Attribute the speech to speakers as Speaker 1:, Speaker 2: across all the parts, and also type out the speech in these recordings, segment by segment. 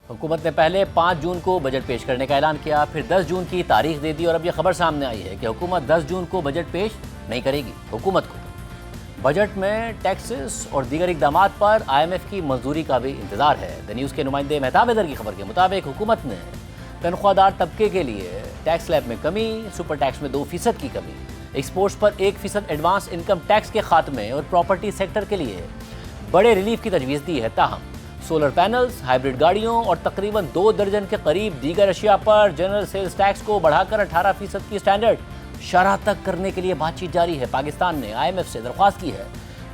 Speaker 1: حکومت نے پہلے 5 جون کو بجٹ پیش کرنے کا اعلان کیا، پھر 10 جون کی تاریخ دے دی اور اب یہ خبر سامنے آئی ہے کہ حکومت 10 جون کو بجٹ پیش نہیں کرے گی۔ حکومت کو بجٹ میں ٹیکسز اور دیگر اقدامات پر IMF کی منظوری کا بھی انتظار ہے۔ دی نیوز کے نمائندے مہتاب حیدر کی خبر کے مطابق حکومت نے تنخواہ دار طبقے کے لیے ٹیکس سلیب میں کمی، سپر ٹیکس میں 2% کی کمی، ایکسپورٹس پر 1% ایڈوانس انکم ٹیکس کے خاتمے اور پراپرٹی سیکٹر کے لیے بڑے ریلیف کی تجویز دی ہے۔ تاہم سولر پینلز، ہائیبرڈ گاڑیوں اور تقریباً 2 درجن کے قریب دیگر اشیاء پر جنرل سیلز ٹیکس کو بڑھا کر 18% کی سٹینڈرڈ شرح تک کرنے کے لیے بات چیت جاری ہے۔ پاکستان نے IMF سے درخواست کی ہے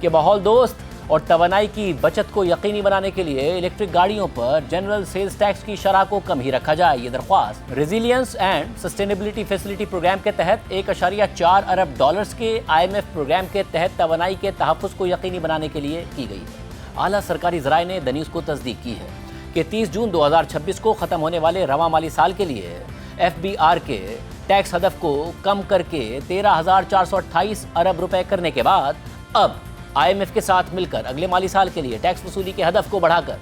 Speaker 1: کہ ماحول دوست اور توانائی کی بچت کو یقینی بنانے کے لیے الیکٹرک گاڑیوں پر جنرل سیلز ٹیکس کی شرح کو کم ہی رکھا جائے۔ یہ درخواست resilience and sustainability facility program کے تحت $1.4 ارب کے IMF پروگرام کے تحت توانائی کے تحفظ کو یقینی بنانے کے لیے کی گئی ہے۔ اعلیٰ سرکاری ذرائع نے دی نیوز کو تصدیق کی ہے کہ 30 جون 2026 کو ختم ہونے والے رواں مالی سال کے لیے FBR کے ٹیکس ہدف کو کم کر کے 13,428 ارب روپے کرنے کے بعد اب IMF کے ساتھ مل کر اگلے مالی سال کے لیے ٹیکس وصولی کے ہدف کو بڑھا کر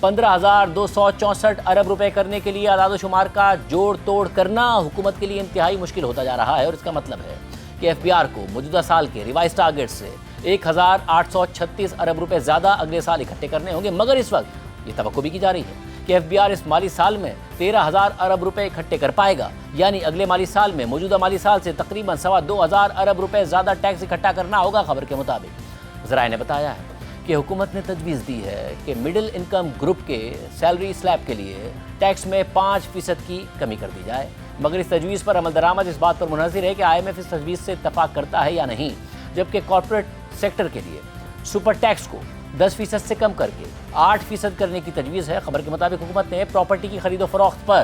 Speaker 1: 15,264 ارب روپے کرنے کے لیے اعداد و شمار کا جوڑ توڑ کرنا حکومت کے لیے انتہائی مشکل ہوتا جا رہا ہے، اور اس کا مطلب ہے کہ FBR کو موجودہ سال کے ریوائز ٹارگٹ سے 1,836 ارب روپے زیادہ اگلے سال اکٹھے کرنے ہوں گے، مگر اس وقت یہ توقع بھی کی جا رہی ہے کہ FBR اس مالی سال میں 13,000 ارب روپے اکٹھے کر پائے گا، یعنی اگلے مالی سال میں موجودہ مالی سال سے تقریباً 2,200 ارب روپے زیادہ ٹیکس اکٹھا کرنا ہوگا۔ خبر کے مطابق ذرائع نے بتایا ہے کہ حکومت نے تجویز دی ہے کہ مڈل انکم گروپ کے سیلری سلیب کے لیے ٹیکس میں 5% کی کمی کر دی جائے، مگر اس تجویز پر عمل درآمد اس بات پر منحصر ہے کہ IMF اس تجویز سے اتفاق کرتا ہے یا نہیں، جبکہ کارپوریٹ سیکٹر کے لیے سپر ٹیکس کو 10% سے کم کر کے 8% کرنے کی تجویز ہے۔ خبر کے مطابق حکومت نے پراپرٹی کی خرید و فروخت پر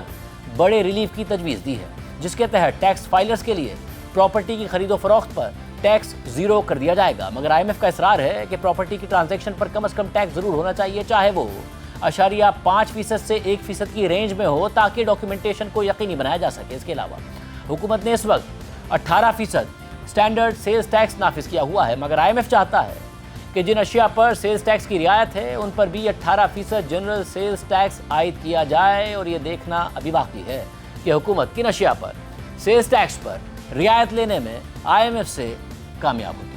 Speaker 1: بڑے ریلیف کی تجویز دی ہے، جس کے تحت ٹیکس فائلرز کے لیے پراپرٹی کی خرید و فروخت پر ٹیکس 0 کر دیا جائے گا، مگر IMF کا اصرار ہے کہ پراپرٹی کی ٹرانزیکشن پر کم از کم ٹیکس ضرور ہونا چاہیے، چاہے وہ 0.5% سے 1% کی رینج میں ہو، تاکہ ڈاکیومنٹیشن کو یقینی بنایا جا سکے۔ اس کے علاوہ حکومت نے اس وقت 18% سٹینڈرڈ سیلز ٹیکس نافذ کیا ہوا ہے، مگر IMF چاہتا ہے کہ جن اشیاء پر سیلز ٹیکس کی رعایت ہے ان پر بھی 18% جنرل سیلز ٹیکس عائد کیا جائے، اور یہ دیکھنا ابھی باقی ہے کہ حکومت کن اشیاء پر سیلز ٹیکس پر رعایت لینے میں IMF سے کامیاب ہوتی ہے۔